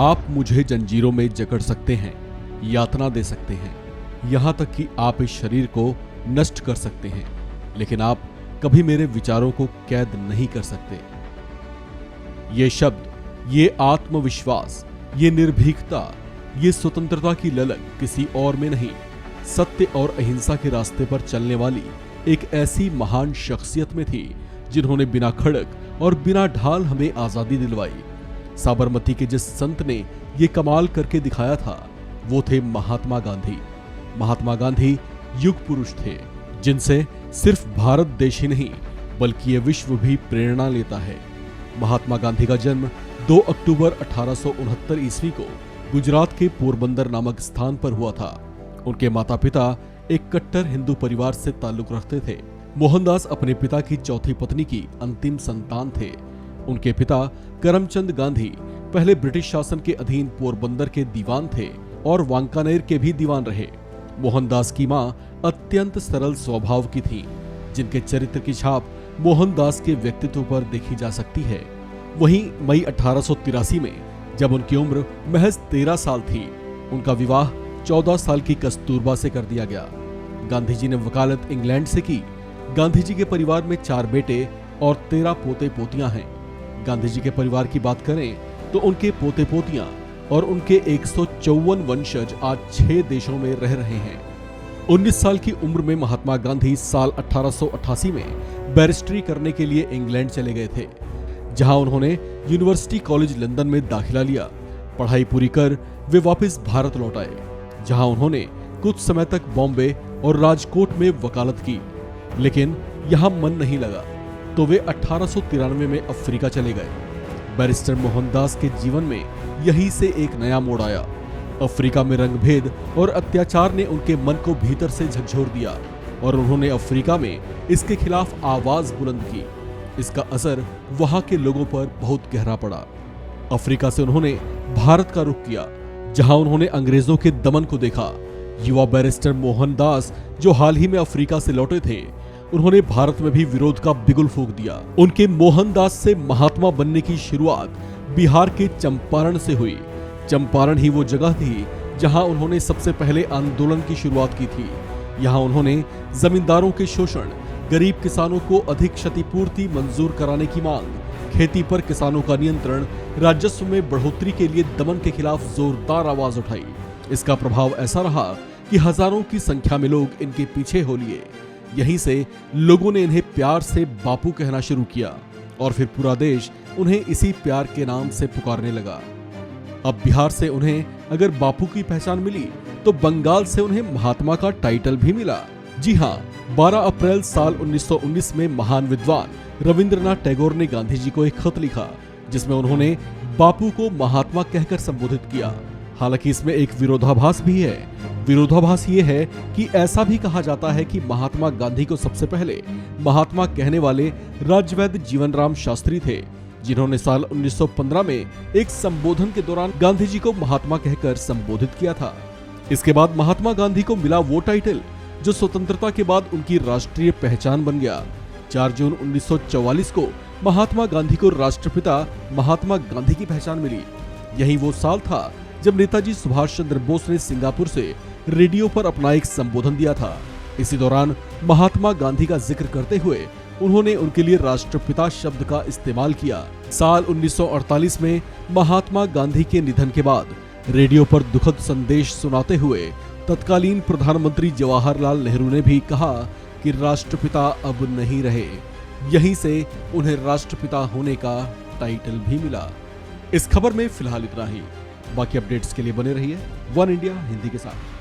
आप मुझे जंजीरों में जकड़ सकते हैं, यातना दे सकते हैं, यहाँ तक कि आप इस शरीर को नष्ट कर सकते हैं, लेकिन आप कभी मेरे विचारों को कैद नहीं कर सकते। ये शब्द, ये आत्मविश्वास, ये निर्भीकता, ये स्वतंत्रता की ललक किसी और में नहीं, सत्य और अहिंसा के रास्ते पर चलने वाली एक ऐसी महान शख्सियत में थी जिन्होंने बिना खड़क और बिना ढाल हमें आजादी दिलवाई। साबरमती के जिस संत ने ये कमाल करके दिखाया था वो थे महात्मा गांधी। महात्मा गांधी युग पुरुष थे जिनसे सिर्फ भारत देश ही नहीं बल्कि ये विश्व भी प्रेरणा लेता है। महात्मा गांधी का जन्म 2 अक्टूबर 1869 ईस्वी को गुजरात के पोरबंदर नामक स्थान पर हुआ था। उनके माता पिता एक कट्टर हिंदू परिवार से ताल्लुक रखते थे। मोहनदास अपने पिता की चौथी पत्नी की अंतिम संतान थे। उनके पिता करमचंद गांधी पहले ब्रिटिश शासन के अधीन पोरबंदर के दीवान थे और वांकानेर के भी दीवान रहे। मोहनदास की मां अत्यंत सरल स्वभाव की थी, जिनके चरित्र की छाप मोहनदास के व्यक्तित्व पर देखी जा सकती है। वहीं मई 1883 में जब उनकी उम्र महज 13 साल थी, उनका विवाह 14 साल की कस्तूरबा से कर दिया गया। गांधी जी ने वकालत इंग्लैंड से की। गांधी जी के परिवार में 4 बेटे और 13 पोते पोतियां हैं। गांधी जी के परिवार की बात करें तो उनके पोते पोतियां और उनके 154 वंशज आज 6 देशों में रह रहे हैं। 19 साल की उम्र में महात्मा गांधी साल 1888 में बैरिस्ट्री करने के लिए इंग्लैंड चले गए थे, जहां उन्होंने यूनिवर्सिटी कॉलेज लंदन में दाखिला लिया। पढ़ाई पूरी कर वे वापस भारत लौट आए, जहां उन्होंने कुछ समय तक बॉम्बे और राजकोट में वकालत की, लेकिन यहां मन नहीं लगा तो वे 1893 में अफ्रीका चले गए। बैरिस्टर मोहनदास के जीवन में यहीं से एक नया मोड़ आया। अफ्रीका में रंगभेद और अत्याचार ने उनके मन को भीतर से झकझोर दिया और उन्होंने अफ्रीका में इसके खिलाफ आवाज बुलंद की। इसका असर वहां के लोगों पर बहुत गहरा पड़ा। अफ्रीका से उन्होंने भारत का रुख किया, जहां उन्होंने अंग्रेजों के दमन को देखा। युवा बैरिस्टर मोहनदास जो हाल ही में अफ्रीका से लौटे थे, उन्होंने भारत में भी विरोध का बिगुल फूंक दिया। उनके मोहनदास से महात्मा बनने की शुरुआत बिहार के चंपारण से हुई। चंपारण ही वो जगह थी जहां उन्होंने सबसे पहले आंदोलन की शुरुआत की थी। यहां उन्होंने जमींदारों के शोषण, गरीब किसानों को अधिक क्षतिपूर्ति मंजूर कराने की मांग, खेती पर किसानों का नियंत्रण, राजस्व में बढ़ोतरी के लिए दमन के खिलाफ जोरदार आवाज उठाई। इसका प्रभाव ऐसा रहा कि हजारों की संख्या में लोग इनके पीछे हो लिए। यहीं से लोगों ने इन्हें प्यार से बापू कहना शुरू किया और फिर पूरा देश उन्हें इसी प्यार के नाम से पुकारने लगा। अब बिहार से उन्हें अगर बापू की पहचान मिली तो बंगाल से उन्हें महात्मा का टाइटल भी मिला। जी हाँ, 12 अप्रैल साल 1919 में महान विद्वान रविंद्रनाथ टैगोर ने गांधी जी को एक खत लिखा, जिसमें उन्होंने बापू को महात्मा कहकर संबोधित किया। हालांकि इसमें एक विरोधाभास भी है। विरोधाभास ये है कि ऐसा भी कहा जाता है कि महात्मा गांधी को सबसे पहले महात्मा कहने वाले राजवैद्य जीवनराम शास्त्री थे, जिन्होंने साल 1915 में एक संबोधन के दौरान गांधी जी को महात्मा कहकर संबोधित किया था। इसके बाद महात्मा गांधी को मिला वो टाइटल जो स्वतंत्रता के बाद उनकी राष्ट्रीय पहचान बन गया। 4 जून 1944 को महात्मा गांधी को राष्ट्रपिता महात्मा गांधी की पहचान मिली। यही वो साल था जब नेताजी सुभाष चंद्र बोस ने सिंगापुर से रेडियो पर अपना एक संबोधन दिया था। इसी दौरान महात्मा गांधी का जिक्र करते हुए उन्होंने उनके लिए राष्ट्रपिता शब्द का इस्तेमाल किया। साल 1948 में महात्मा गांधी के निधन के बाद रेडियो पर दुखद संदेश सुनाते हुए तत्कालीन प्रधानमंत्री जवाहरलाल नेहरू ने भी कहा कि राष्ट्रपिता अब नहीं रहे। यहीं से उन्हें राष्ट्रपिता होने का टाइटल भी मिला। इस खबर में फिलहाल इतना ही। बाकी अपडेट्स के लिए बने रहिए वन इंडिया हिंदी के साथ।